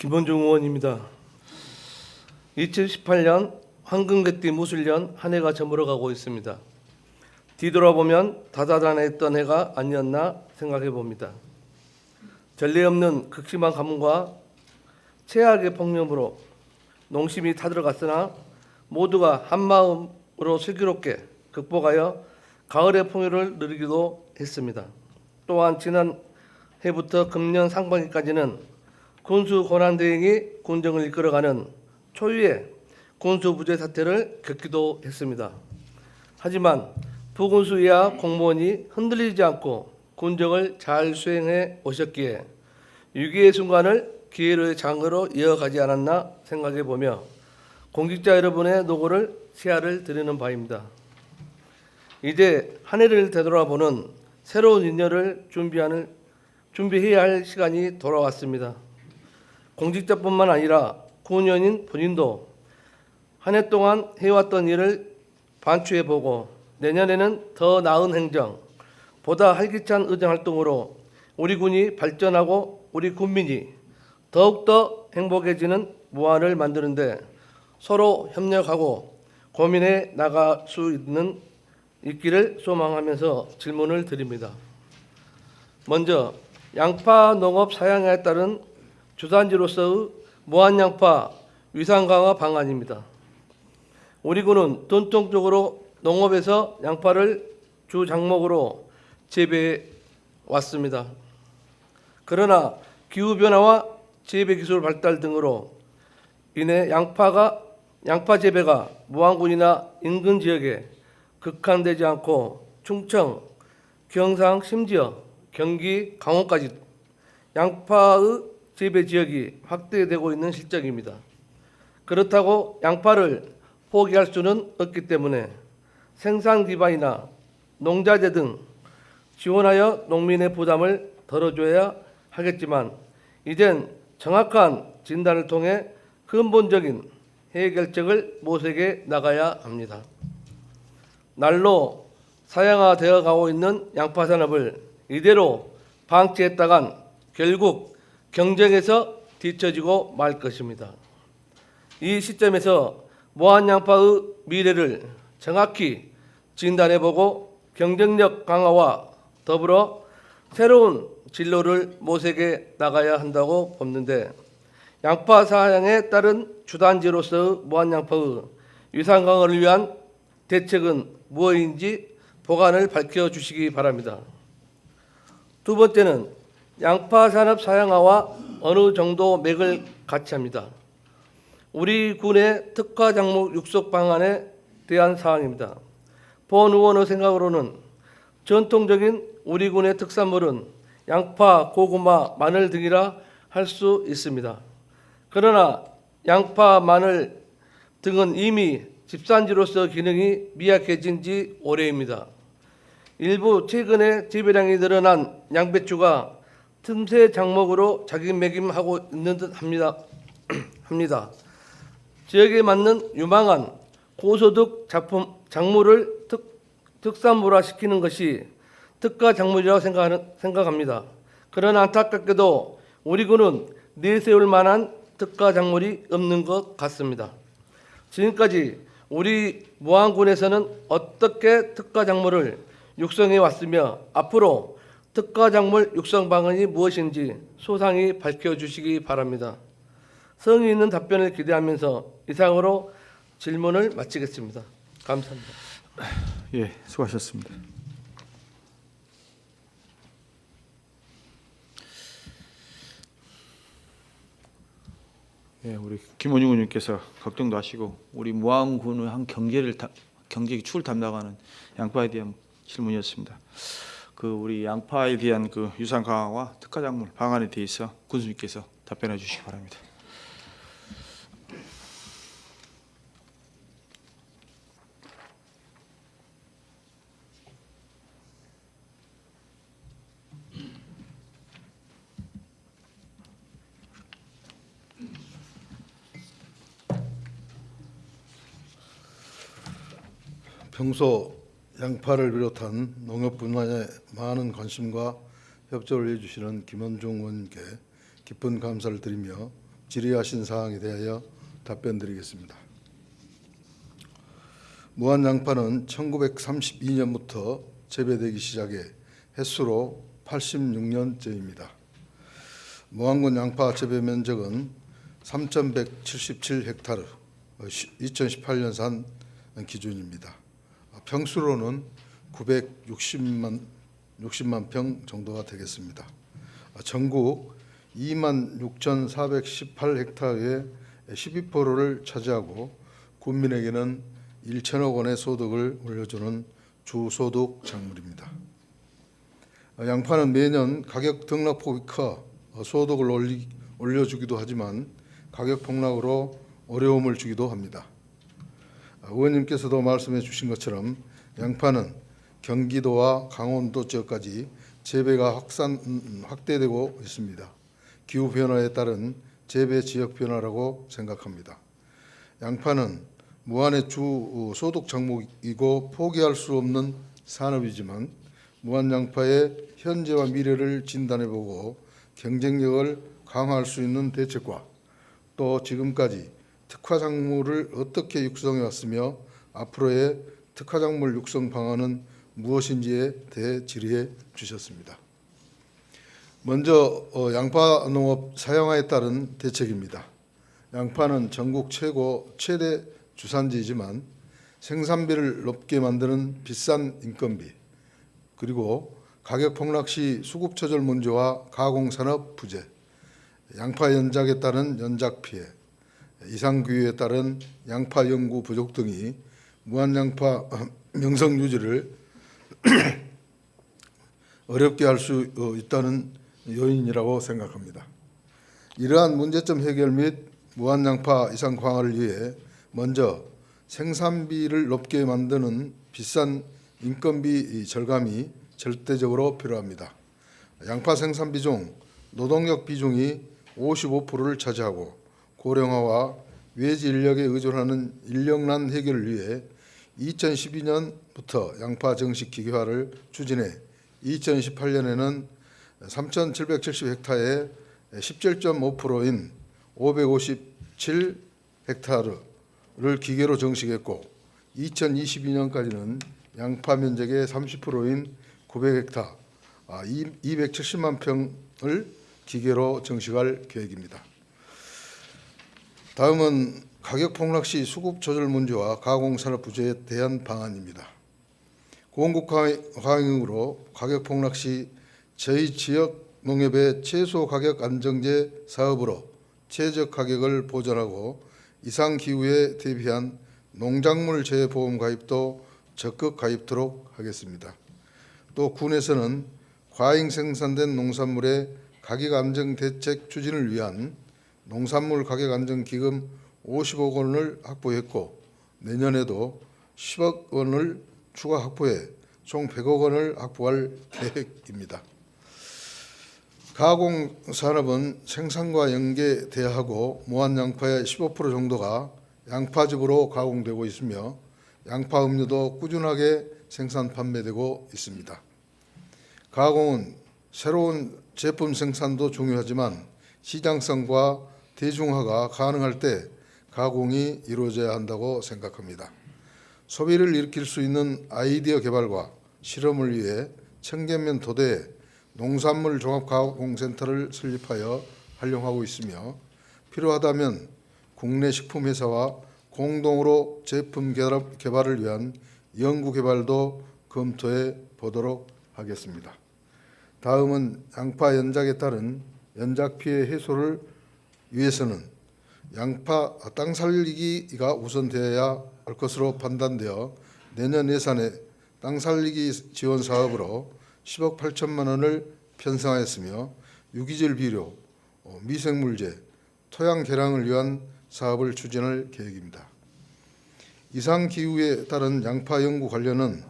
김원중 의원입니다. 2018년 황금개띠 무술년 한 해가 저물어가고 있습니다. 뒤돌아보면 다다다했던 해가 아니었나 생각해 봅니다. 전례 없는 극심한 가뭄과 최악의 폭염으로 농심이 타들어갔으나 모두가 한마음으로 슬기롭게 극복하여 가을의 풍요를 누리기도 했습니다. 또한 지난 해부터 금년 상반기까지는 군수 권한대행이 군정을 이끌어가는 초유의 군수부재 사태를 겪기도 했습니다. 하지만 부군수 이하 공무원이 흔들리지 않고 군정을 잘 수행해 오셨기에 위기의 순간을 기회의 장으로 이어가지 않았나 생각해 보며 공직자 여러분의 노고를 시야를 드리는 바입니다. 이제 한 해를 되돌아보는 새로운 인연을 준비해야 할 시간이 돌아왔습니다. 공직자뿐만 아니라 군의원인 본인도 한 해 동안 해왔던 일을 반추해보고 내년에는 더 나은 행정, 보다 활기찬 의정활동으로 우리 군이 발전하고 우리 국민이 더욱더 행복해지는 무안을 만드는데 서로 협력하고 고민해 나갈 수 있기를 소망하면서 질문을 드립니다. 먼저 양파 농업 사양에 따른 주산지로서의 무한양파 위상 강화 방안입니다. 우리 군은 전통적으로 농업에서 양파를 주 장목으로 재배해 왔습니다. 그러나 기후변화와 재배기술 발달 등으로 인해 양파 재배가 무안군이나 인근 지역에 극한되지 않고 충청, 경상 심지어 경기, 강원까지 양파의 재배 지역이 확대되고 있는 실정입니다. 그렇다고 양파를 포기할 수는 없기 때문에 생산 기반이나 농자재 등 지원하여 농민의 부담을 덜어줘야 하겠지만 이젠 정확한 진단을 통해 근본적인 해결책을 모색해 나가야 합니다. 날로 사양화되어 가고 있는 양파 산업을 이대로 방치했다간 결국 경쟁에서 뒤처지고 말 것입니다. 이 시점에서 무한양파의 미래를 정확히 진단해보고 경쟁력 강화와 더불어 새로운 진로를 모색해 나가야 한다고 보는데 양파 사양에 따른 주단지로서의 무한양파의 위상 강화를 위한 대책은 무엇인지 보관을 밝혀주시기 바랍니다. 두 번째는 양파 산업 사양화와 어느 정도 맥을 같이 합니다. 우리 군의 특화 작물 육성 방안에 대한 사항입니다. 본 의원의 생각으로는 전통적인 우리 군의 특산물은 양파, 고구마, 마늘 등이라 할 수 있습니다. 그러나 양파, 마늘 등은 이미 집산지로서 기능이 미약해진 지 오래입니다. 일부 최근에 재배량이 늘어난 양배추가 틈새 작목으로 자기매김하고 있는 듯 합니다. 지역에 맞는 유망한 고소득 작물을 특산물화시키는 것이 특가 작물이라고 생각합니다. 그러나 안타깝게도 우리 군은 내세울 만한 특가 작물이 없는 것 같습니다. 지금까지 우리 무안군에서는 어떻게 특가 작물을 육성해 왔으며 앞으로 특가 작물 육성 방안이 무엇인지 소상히 밝혀주시기 바랍니다. 성의 있는 답변을 기대하면서 이상으로 질문을 마치겠습니다. 감사합니다. 예, 수고하셨습니다. 예, 우리 김원중 의원님께서 걱정도 하시고 우리 무안군의 한 경제 축을 담당하는 양파에 대한 질문이었습니다. 우리 양파에 대한 유상 강화와 특화 작물 방안에 대해서 군수님께서 답변해 주시기 바랍니다. 평소 양파를 비롯한 농업 분야에 많은 관심과 협조를 해주시는 김원중 의원님께 깊은 감사를 드리며 질의하신 사항에 대하여 답변드리겠습니다. 무안양파는 1932년부터 재배되기 시작해 횟수로 86년째입니다. 무안군 양파 재배 면적은 3,177헥타르, 2018년산 기준입니다. 평수로는 960만 평 정도가 되겠습니다. 전국 26,418헥타르의 12%를 차지하고 국민에게는 1천억 원의 소득을 올려주는 주소득 작물입니다. 양파는 매년 가격 등락폭이 커 소득을 올려주기도 하지만 가격 폭락으로 어려움을 주기도 합니다. 의원님께서도 말씀해 주신 것처럼 양파는 경기도와 강원도 지역까지 재배가 확대되고 있습니다. 기후 변화에 따른 재배 지역 변화라고 생각합니다. 양파는 무안의 주 소득 작물이고 포기할 수 없는 산업이지만 무안 양파의 현재와 미래를 진단해보고 경쟁력을 강화할 수 있는 대책과 또 지금까지 특화작물을 어떻게 육성해 왔으며 앞으로의 특화작물 육성 방안은 무엇인지에 대해 질의해 주셨습니다. 먼저 양파 농업 사양화에 따른 대책입니다. 양파는 전국 최대 주산지이지만 생산비를 높게 만드는 비싼 인건비, 그리고 가격 폭락 시 수급 조절 문제와 가공산업 부재, 양파 연작에 따른 연작 피해, 이상 기후에 따른 양파 연구 부족 등이 무안양파 명성 유지를 어렵게 할 수 있다는 요인이라고 생각합니다. 이러한 문제점 해결 및 무안양파 이상 강화를 위해 먼저 생산비를 높게 만드는 비싼 인건비 절감이 절대적으로 필요합니다. 양파 생산비 중 노동력 비중이 55%를 차지하고 고령화와 외지 인력에 의존하는 인력난 해결을 위해 2012년부터 양파 정식 기계화를 추진해 2018년에는 3,770헥타르의 17.5%인 557헥타르를 기계로 정식했고 2022년까지는 양파 면적의 30%인 900헥타르, 270만 평을 기계로 정식할 계획입니다. 다음은 가격 폭락 시 수급 조절 문제와 가공산업 부재에 대한 방안입니다. 공급 과잉으로 가격 폭락 시 저희 지역 농협의 채소 가격 안정제 사업으로 최적 가격을 보전하고 이상 기후에 대비한 농작물 재보험 가입도 적극 가입토록 하겠습니다. 또 군에서는 과잉 생산된 농산물의 가격 안정 대책 추진을 위한 농산물 가격 안정 기금 50억 원을 확보했고 내년에도 10억 원을 추가 확보해 총 100억 원을 확보할 계획입니다. 가공산업은 생산과 연계돼야 하고 무안양파의 15% 정도가 양파즙으로 가공되고 있으며 양파 음료도 꾸준하게 생산 판매되고 있습니다. 가공은 새로운 제품 생산도 중요하지만 시장성과 대중화가 가능할 때 가공이 이루어져야 한다고 생각합니다. 소비를 일으킬 수 있는 아이디어 개발과 실험을 위해 청계면 도대에 농산물 종합가공센터를 설립하여 활용하고 있으며 필요하다면 국내 식품회사와 공동으로 제품 개발을 위한 연구개발도 검토해 보도록 하겠습니다. 다음은 양파 연작에 따른 연작 피해 해소를 위해서는 양파 땅 살리기가 우선되어야 할 것으로 판단되어 내년 예산에 땅 살리기 지원 사업으로 10억 8천만 원을 편성하였으며 유기질 비료, 미생물제, 토양 개량을 위한 사업을 추진할 계획입니다. 이상 기후에 따른 양파 연구 관련은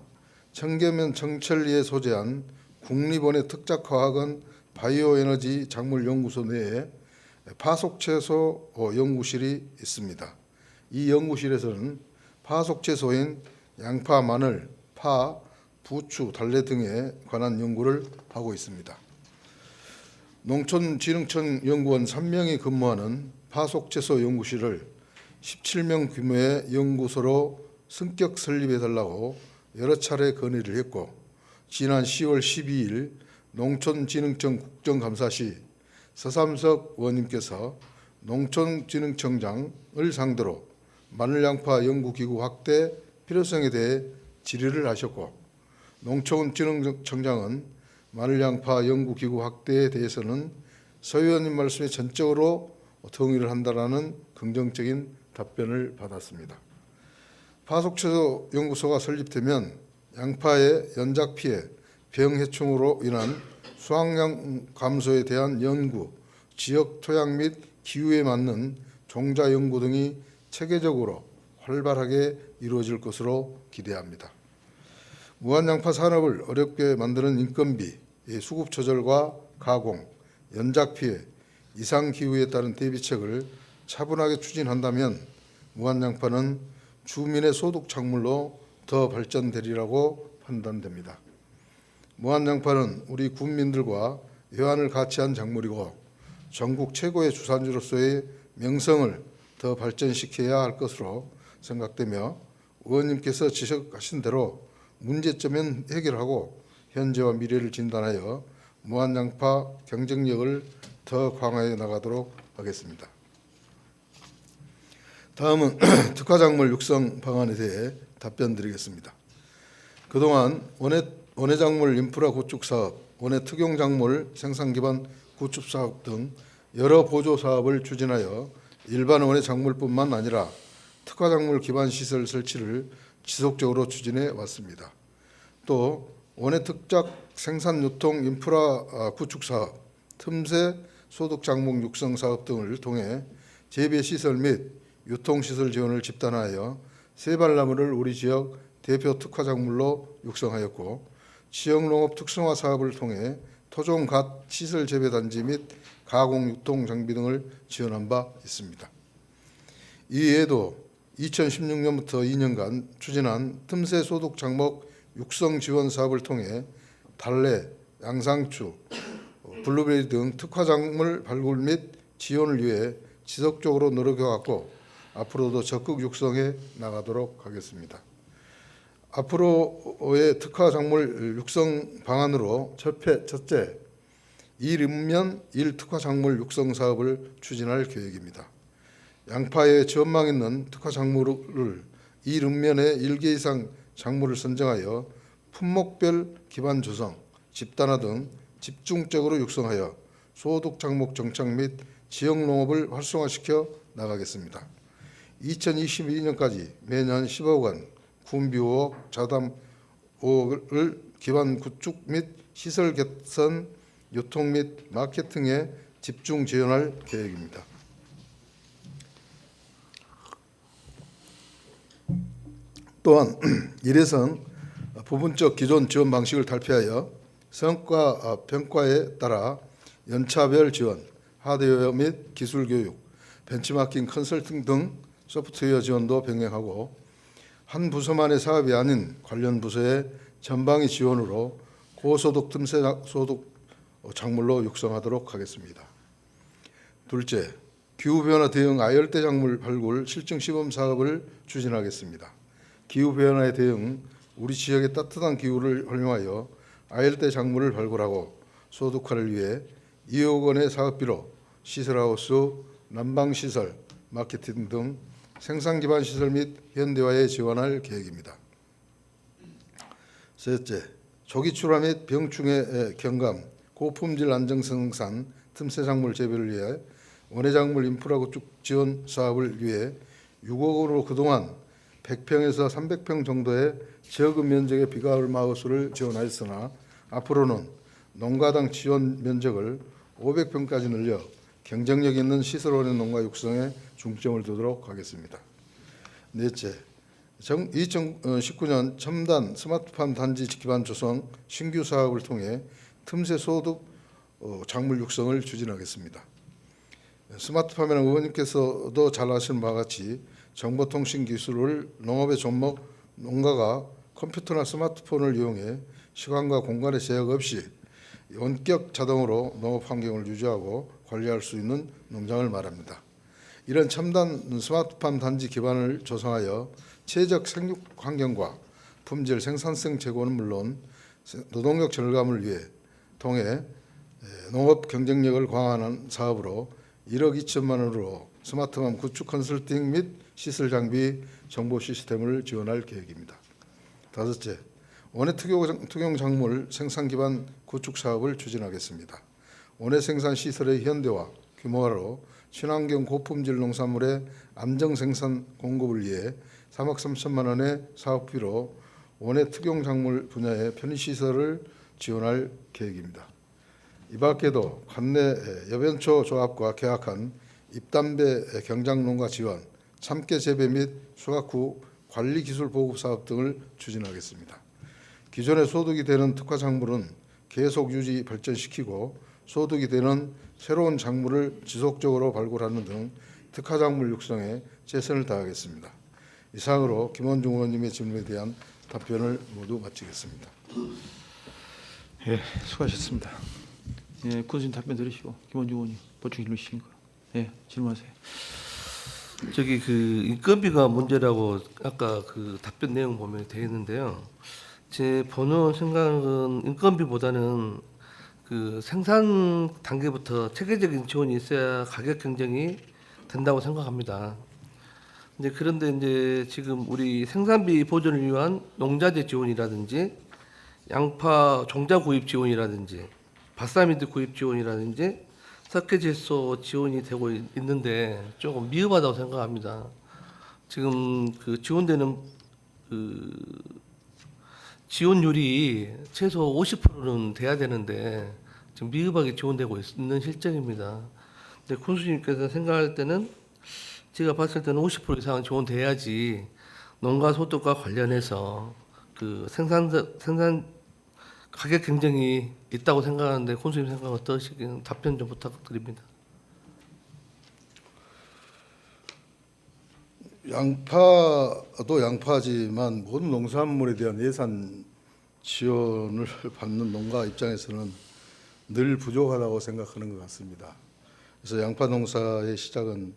청계면 청천리에 소재한 국립원의 특작화학원 바이오에너지 작물연구소 내에 파속채소 연구실이 있습니다. 이 연구실에서는 파속채소인 양파, 마늘, 파, 부추, 달래 등에 관한 연구를 하고 있습니다. 농촌진흥청 연구원 3명이 근무하는 파속채소 연구실을 17명 규모의 연구소로 승격 설립해달라고 여러 차례 건의를 했고, 지난 10월 12일 농촌진흥청 국정감사 시 서삼석 의원님께서 농촌진흥청장을 상대로 마늘양파 연구기구 확대 필요성에 대해 질의를 하셨고, 농촌진흥청장은 마늘양파 연구기구 확대에 대해서는 서 의원님 말씀에 전적으로 동의를 한다라는 긍정적인 답변을 받았습니다. 파속채소 연구소가 설립되면 양파의 연작 피해, 병해충으로 인한 수확량 감소에 대한 연구, 지역 토양 및 기후에 맞는 종자 연구 등이 체계적으로 활발하게 이루어질 것으로 기대합니다. 무한양파 산업을 어렵게 만드는 인건비, 수급 조절과 가공, 연작 피해, 이상 기후에 따른 대비책을 차분하게 추진한다면 무한양파는 주민의 소득 작물로 더 발전되리라고 판단됩니다. 무한양파는 우리 국민들과 회환을 같이 한 작물이고 전국 최고의 주산지로서의 명성을 더 발전시켜야 할 것으로 생각되며, 의원님께서 지적하신 대로 문제점은 해결하고 현재와 미래를 진단하여 무한양파 경쟁력을 더 강화해 나가도록 하겠습니다. 다음은 특화작물 육성 방안에 대해 답변드리겠습니다. 그동안 원예작물 인프라 구축 사업, 원예 특용작물 생산 기반 구축 사업 등 여러 보조 사업을 추진하여 일반 원예작물뿐만 아니라 특화작물 기반 시설 설치를 지속적으로 추진해 왔습니다. 또 원예 특작 생산 유통 인프라 구축 사업, 틈새 소득 작물 육성 사업 등을 통해 재배 시설 및 유통시설 지원을 집단화하여 세발나무를 우리 지역 대표 특화작물로 육성하였고, 지역농업 특성화 사업을 통해 토종 갓 시설 재배단지 및 가공 유통 장비 등을 지원한 바 있습니다. 이외에도 2016년부터 2년간 추진한 틈새 소득 작목 육성 지원 사업을 통해 달래, 양상추, 블루베리 등 특화작물 발굴 및 지원을 위해 지속적으로 노력해왔고, 앞으로도 적극 육성해 나가도록 하겠습니다. 앞으로의 특화작물 육성 방안으로 첫째, 1읍면 1특화작물 육성 사업을 추진할 계획입니다. 양파에 전망 있는 특화작물을 1읍면에 1개 이상 작물을 선정하여 품목별 기반 조성, 집단화 등 집중적으로 육성하여 소득 작목 정착 및 지역 농업을 활성화시켜 나가겠습니다. 2022년까지 매년 10억 원, 군비 5억, 자담 5억을 기반 구축 및 시설 개선, 유통 및 마케팅에 집중 지원할 계획입니다. 또한 일회성 부분적 기존 지원 방식을 탈피하여 성과 평가에 따라 연차별 지원, 하드웨어 및 기술 교육, 벤치마킹 컨설팅 등 소프트웨어 지원도 병행하고, 한 부서만의 사업이 아닌 관련 부서의 전방위 지원으로 고소득 틈새 소득 작물로 육성하도록 하겠습니다. 둘째, 기후변화 대응 아열대 작물 발굴 실증 시범 사업을 추진하겠습니다. 기후변화에 대응, 우리 지역의 따뜻한 기후를 활용하여 아열대 작물을 발굴하고 소득화를 위해 2억 원의 사업비로 시설하우스, 난방시설, 마케팅 등 생산 기반 시설 및 현대화에 지원할 계획입니다. 셋째, 조기 출하 및 병충해 경감, 고품질 안정 생산, 틈새 작물 재배를 위해 원예작물 인프라 구축 지원 사업을 위해 6억 원으로 그동안 100평에서 300평 정도의 적은 면적의 비가을 마우스를 지원하였으나, 앞으로는 농가당 지원 면적을 500평까지 늘려 경쟁력 있는 시설원의 농가 육성에 중점을 두도록 하겠습니다. 넷째, 2019년 첨단 스마트팜 단지 기반 조성 신규 사업을 통해 틈새 소득 작물 육성을 추진하겠습니다. 스마트팜에는 의원님께서도 잘 아시는 바와 같이 정보통신 기술을 농업의 접목, 농가가 컴퓨터나 스마트폰을 이용해 시간과 공간의 제약 없이 원격 자동으로 농업 환경을 유지하고 관리할 수 있는 농장을 말합니다. 이런 첨단 스마트팜 단지 기반을 조성하여 최적 생육 환경과 품질 생산성 제고는 물론 노동력 절감을 위해 통해 농업 경쟁력을 강화하는 사업으로 1억 2천만 원으로 스마트팜 구축 컨설팅 및 시설 장비 정보 시스템을 지원할 계획입니다. 다섯째, 원예 특용 작물 생산 기반 구축 사업을 추진하겠습니다. 원예 생산 시설의 현대화, 규모화로 친환경 고품질 농산물의 안정 생산 공급을 위해 3억 3천만 원의 사업비로 원예 특용 작물 분야의 편의시설을 지원할 계획입니다. 이 밖에도 관내 여변초 조합과 계약한 잎담배 경작농가 지원, 참깨 재배 및 수확 후 관리 기술 보급 사업 등을 추진하겠습니다. 기존에 소득이 되는 특화 작물은 계속 유지 발전시키고 소득이 되는 새로운 작물을 지속적으로 발굴하는 등 특화 작물 육성에 최선을 다하겠습니다. 이상으로 김원중 의원님의 질문에 대한 답변을 모두 마치겠습니다. 예, 수고하셨습니다. 예, 군수님 답변 들으시고 김원중 의원님 보충 질문 주신 거. 예, 질문하세요. 저기 그 인건비가 문제라고 아까 그 답변 내용 보면 되어 있는데요. 제 보는 생각은 인건비보다는 그 생산 단계부터 체계적인 지원이 있어야 가격 경쟁이 된다고 생각합니다. 이제 그런데 이제 지금 우리 생산비 보전을 위한 농자재 지원이라든지 양파 종자 구입 지원이라든지 바사미드 구입 지원이라든지 석회질소 지원이 되고 있는데 조금 미흡하다고 생각합니다. 지금 그 지원되는 그 지원율이 최소 50%는 돼야 되는데 지금 미흡하게 지원되고 있는 실정입니다. 근데 군수님께서 생각할 때는 제가 봤을 때는 50% 이상은 지원돼야지 농가 소득과 관련해서 그 생산 가격 경쟁이 있다고 생각하는데 군수님 생각 어떠시긴 답변 좀 부탁드립니다. 양파도 양파지만 모든 농산물에 대한 예산 지원을 받는 농가 입장에서는 늘 부족하다고 생각하는 것 같습니다. 그래서 양파 농사의 시작은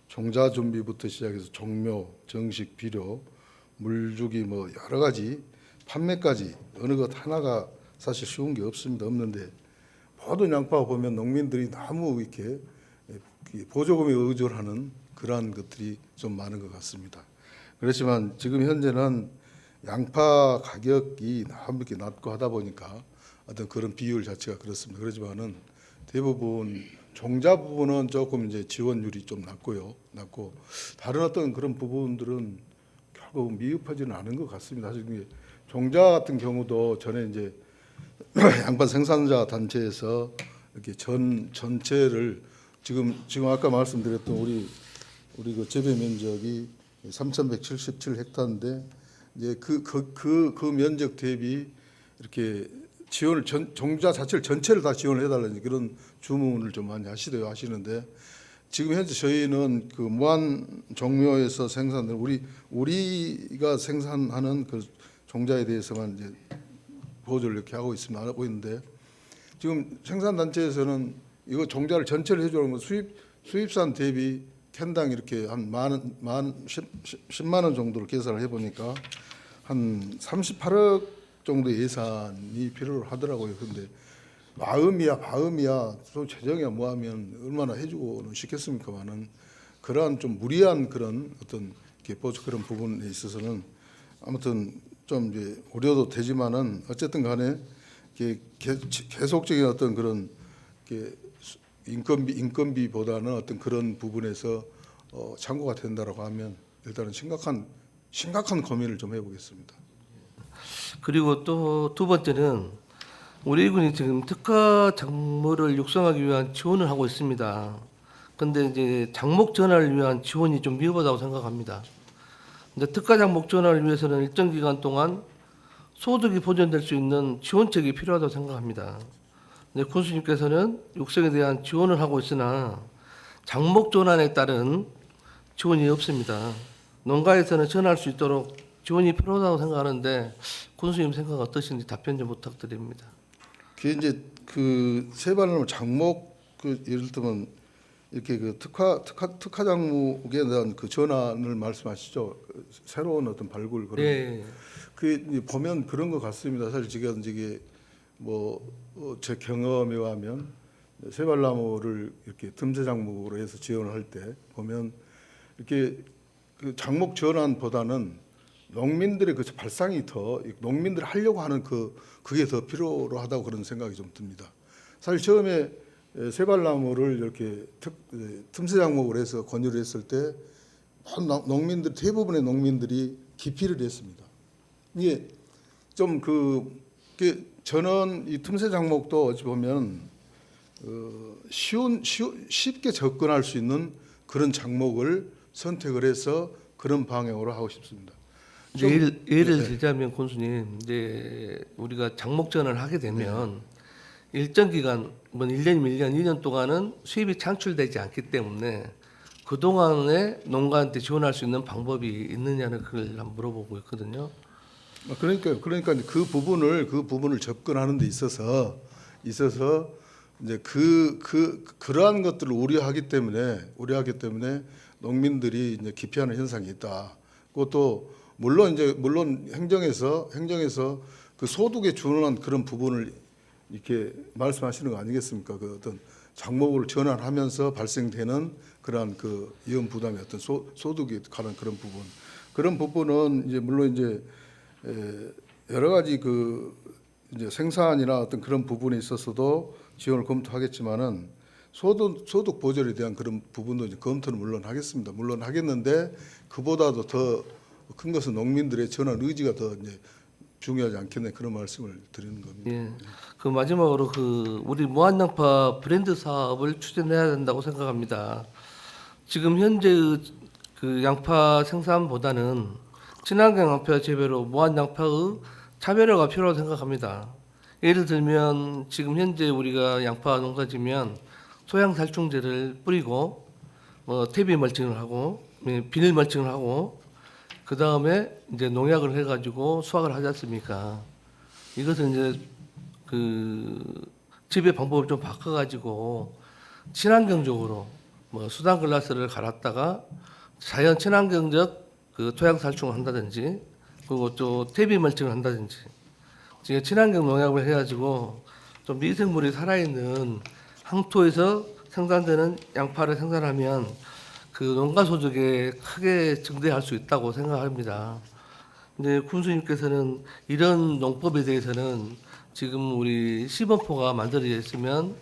종자 준비부터 시작해서 종묘, 정식, 비료, 물주기 뭐 여러 가지 판매까지 어느 것 하나가 사실 쉬운 게 없습니다. 없는데 모든 양파 보면 농민들이 너무 이렇게 보조금에 의존하는 그러한 것들이 좀 많은 것 같습니다. 그렇지만 지금 현재는 양파 가격이 너무 이렇게 낮고 하다 보니까 어떤 그런 비율 자체가 그렇습니다. 그렇지만은 대부분 종자 부분은 조금 이제 지원율이 좀 낮고 다른 어떤 그런 부분들은 결국 미흡하지는 않은 것 같습니다. 사실 이게 종자 같은 경우도 전에 이제 양파 생산자 단체에서 이렇게 전체를 지금 아까 말씀드렸던 우리 그 재배 면적이 3,177헥타르인데 이제 그 면적 대비 이렇게 지원을 종자 자체를 전체를 다 지원을 해달라는 그런 주문을 좀 많이 하시는데 지금 현재 저희는 그 무한 종묘에서 생산된 우리가 생산하는 그 종자에 대해서만 이제 보조를 이렇게 하고 있는데 지금 생산 단체에서는 이거 종자를 전체를 해주려면 수입산 대비 캔당 이렇게 한 10만 원 정도를 계산을 해보니까 한 38억 정도 예산이 필요로 하더라고요. 그런데 마음이야, 또 재정이야 뭐하면 얼마나 해주고는 싶겠습니까만은 그러한 좀 무리한 그런 어떤 그런 부분에 있어서는 아무튼 좀 이제 우려도 되지만은 어쨌든 간에 계속적인 어떤 그런 인건비보다는 어떤 그런 부분에서 참고가 된다라고 하면 일단은 심각한 고민을 좀 해보겠습니다. 그리고 또 두 번째는 우리 군이 지금 특화 작물을 육성하기 위한 지원을 하고 있습니다. 그런데 이제 작목 전환을 위한 지원이 좀 미흡하다고 생각합니다. 근데 특화 작목 전환을 위해서는 일정 기간 동안 소득이 보존될 수 있는 지원책이 필요하다고 생각합니다. 근데 군수님께서는 육성에 대한 지원을 하고 있으나 작목 전환에 따른 지원이 없습니다. 농가에서는 전할 수 있도록 지원이 필요하다고 생각하는데 군수님 생각 어떠신지 답변 좀 부탁드립니다. 그게 이제 그 세반을 작목 예를 들면 이렇게 그 특화 작목에 대한 그 전환을 말씀하시죠. 그 새로운 어떤 발굴 그런 네. 그 이제 보면 그런 것 같습니다. 사실 제가 이게 뭐 제 경험에 의하면 세발나무를 이렇게 틈새 작목으로 해서 지원을 할 때 보면 이렇게 그 작목 전환보다는 농민들의 그 발상이 더 농민들이 하려고 하는 그게 더 필요로 하다고 그런 생각이 좀 듭니다. 사실 처음에 세발나무를 이렇게 틈새 작목으로 해서 권유를 했을 때 농민들 대부분의 농민들이 기피를 했습니다. 이게 좀 저는 이 틈새 작목도 어찌 보면 쉽게 접근할 수 있는 그런 작목을 선택을 해서 그런 방향으로 하고 싶습니다. 이제 예를 들자면 군수님, 이제 우리가 작목전을 하게 되면 일정 기간, 뭐 1년, 1년, 2년 동안은 수입이 창출되지 않기 때문에 그 동안에 농가한테 지원할 수 있는 방법이 있느냐는 그걸 한번 물어보고 있거든요. 그러니까 그 부분을 접근하는 데 있어서 이제 그러한 것들을 우려하기 때문에 농민들이 이제 기피하는 현상이 있다. 그것도 물론 행정에서 그 소득에 준하는 그런 부분을 이렇게 말씀하시는 거 아니겠습니까? 그 어떤 작목을 전환하면서 발생되는 그러한 그 위험 부담의 어떤 소득에 관한 그런 부분은 이제 물론 이제 여러 가지 그 이제 생산이나 어떤 그런 부분에 있어서도 지원을 검토하겠지만은 소득 보전에 대한 그런 부분도 이제 검토는 물론 하겠습니다. 물론 하겠는데 그보다도 더 큰 것은 농민들의 전환 의지가 더 이제 중요하지 않겠네 그런 말씀을 드리는 겁니다. 예. 그 마지막으로 그 우리 무한양파 브랜드 사업을 추진해야 된다고 생각합니다. 지금 현재 그 양파 생산보다는 친환경 양파 재배로 무한양파의 차별화가 필요하다고 생각합니다. 예를 들면 지금 현재 우리가 양파 농사지면 소양 살충제를 뿌리고 퇴비 멀칭을 하고 비닐 멀칭을 하고 그 다음에 이제 농약을 해가지고 수확을 하지 않습니까? 이것은 이제 그 재배 방법을 좀 바꿔가지고 친환경적으로 뭐 수단 글라스를 갈았다가 자연 친환경적 그 토양 살충을 한다든지 그리고 또 퇴비 멀칭을 한다든지 지금 친환경 농약을 해가지고 좀 미생물이 살아있는 항토에서 생산되는 양파를 생산하면 그 농가 소득에 크게 증대할 수 있다고 생각합니다. 근데 군수님께서는 이런 농법에 대해서는 지금 우리 시범포가 만들어져 있으면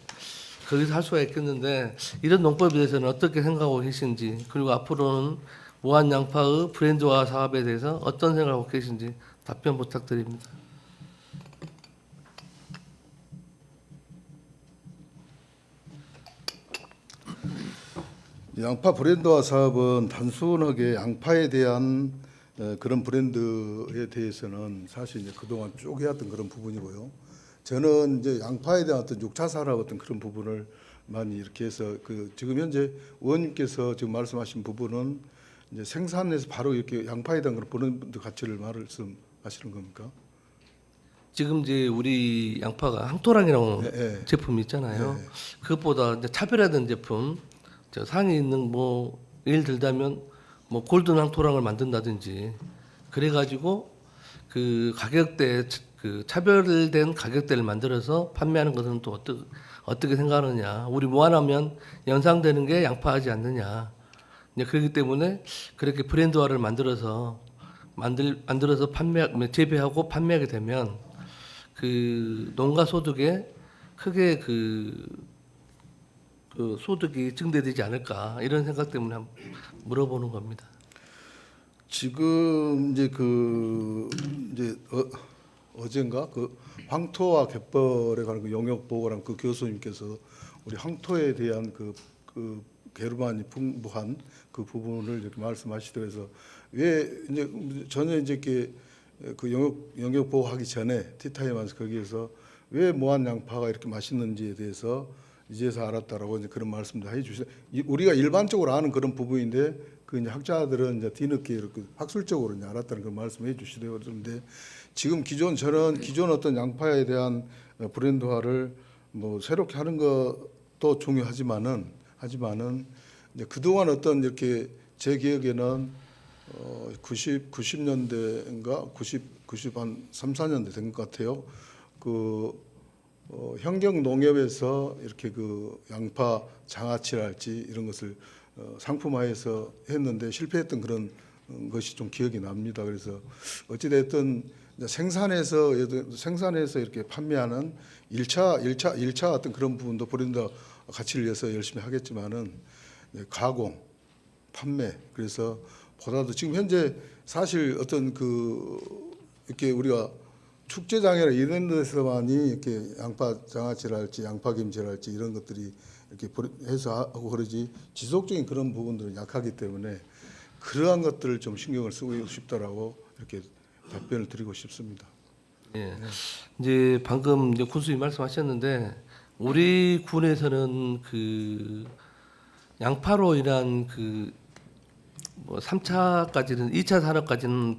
거기서 할 수가 있겠는데 이런 농법에 대해서는 어떻게 생각하고 계신지 그리고 앞으로는 무한양파의 브랜드화 사업에 대해서 어떤 생각하고 계신지 답변 부탁드립니다. 양파 브랜드화 사업은 단순하게 양파에 대한 그런 브랜드에 대해서는 사실 이제 그동안 쭉 해왔던 그런 부분이고요. 저는 이제 양파에 대한 어떤 6차 산업 어떤 그런 부분을 많이 이렇게 해서 그 지금 현재 의원님께서 지금 말씀하신 부분은 이제 생산에서 바로 이렇게 양파에 대한 그런 브랜드 가치를 말씀하시는 겁니까? 지금 이제 우리 양파가 항토랑이라고 네. 제품이 있잖아요. 네. 그것보다 이제 차별화된 제품, 저 상에 있는 뭐 예를 들자면 뭐 골든 항토랑을 만든다든지 그래가지고 그 가격대 그 차별된 가격대를 만들어서 판매하는 것은 또 어떻게 생각하느냐. 우리 무한하면 연상되는 게 양파하지 않느냐. 이제 그렇기 때문에 그렇게 브랜드화를 만들어서 재배하고 판매하게 되면 그 농가 소득에 크게 그 소득이 증대되지 않을까 이런 생각 때문에 한번 물어보는 겁니다. 지금 이제 어젠가 그 황토와 갯벌에 관한 그 영역 보고랑 그 교수님께서 우리 황토에 대한 그 게르만이 풍부한 그 부분을 이렇게 말씀하시더라고요. 왜 이제 전혀 이제 그 영역 보호하기 전에 티타임에서 거기에서 왜 무한 양파가 이렇게 맛있는지에 대해서 이제서 알았다라고 이제 그런 말씀도 해주시죠. 우리가 일반적으로 아는 그런 부분인데 그 이제 학자들은 이제 뒤늦게 이렇게 학술적으로 이제 알았다는 그런 말씀해 주시더라고요. 그런데 지금 기존 어떤 양파에 대한 브랜드화를 뭐 새롭게 하는 것도 중요하지만은 하지만은 이제 그동안 어떤 이렇게 제 기억에는 90년대인가 90한 3, 4년대 된 것 같아요. 현경 농협에서 이렇게 그 양파 장아찌랄지 이런 것을 상품화해서 했는데 실패했던 그런 것이 좀 기억이 납니다. 그래서 어찌 됐든 생산해서 이렇게 판매하는 1차 어떤 그런 부분도 브랜드 가치를 위해서 열심히 하겠지만은 가공, 판매 그래서 보다도 지금 현재 사실 어떤 이렇게 우리가 축제장이나 이런 데서만이 이렇게 양파 장아찌랄지 양파김치랄지 이런 것들이 이렇게 해서 하고 그러지 지속적인 그런 부분들은 약하기 때문에 그러한 것들을 좀 신경을 쓰고 싶다라고 이렇게 답변을 드리고 싶습니다. 예. 이제 방금 이제 군수님 말씀하셨는데 우리 군에서는 그 양파로 인한 뭐 3차까지는 2차 산업까지는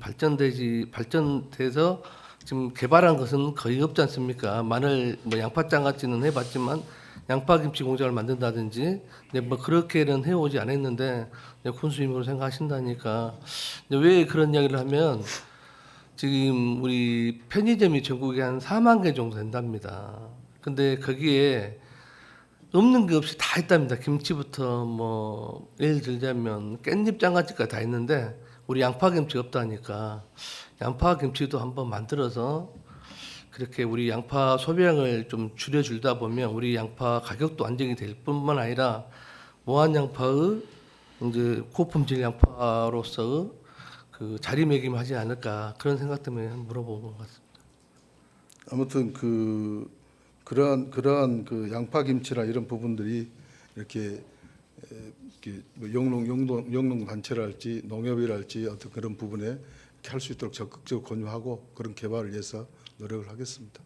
발전돼서 지금 개발한 것은 거의 없지 않습니까? 마늘 뭐 양파장아찌는 해봤지만 양파김치 공장을 만든다든지 뭐 그렇게는 해오지 않았는데 군수님으로 생각하신다니까 왜 그런 이야기를 하면 지금 우리 편의점이 전국에 한 4만 개 정도 된답니다. 근데 거기에 없는 게 없이 다 있답니다. 김치부터 뭐 예를 들자면 깻잎 장아찌까지 다 있는데 우리 양파김치 없다니까 양파김치도 한번 만들어서 그렇게 우리 양파 소비량을 좀 줄여주다 보면 우리 양파 가격도 안정이 될 뿐만 아니라 무한 양파의 이제 고품질 양파로서 그 자리매김하지 않을까 그런 생각 때문에 물어본 것 같습니다. 아무튼 그러한 그 양파김치나 이런 부분들이 이렇게 뭐 영농 단체랄지 농협이랄지 어떤 그런 부분에 할 수 있도록 적극적으로 권유하고 그런 개발을 위해서 노력을 하겠습니다.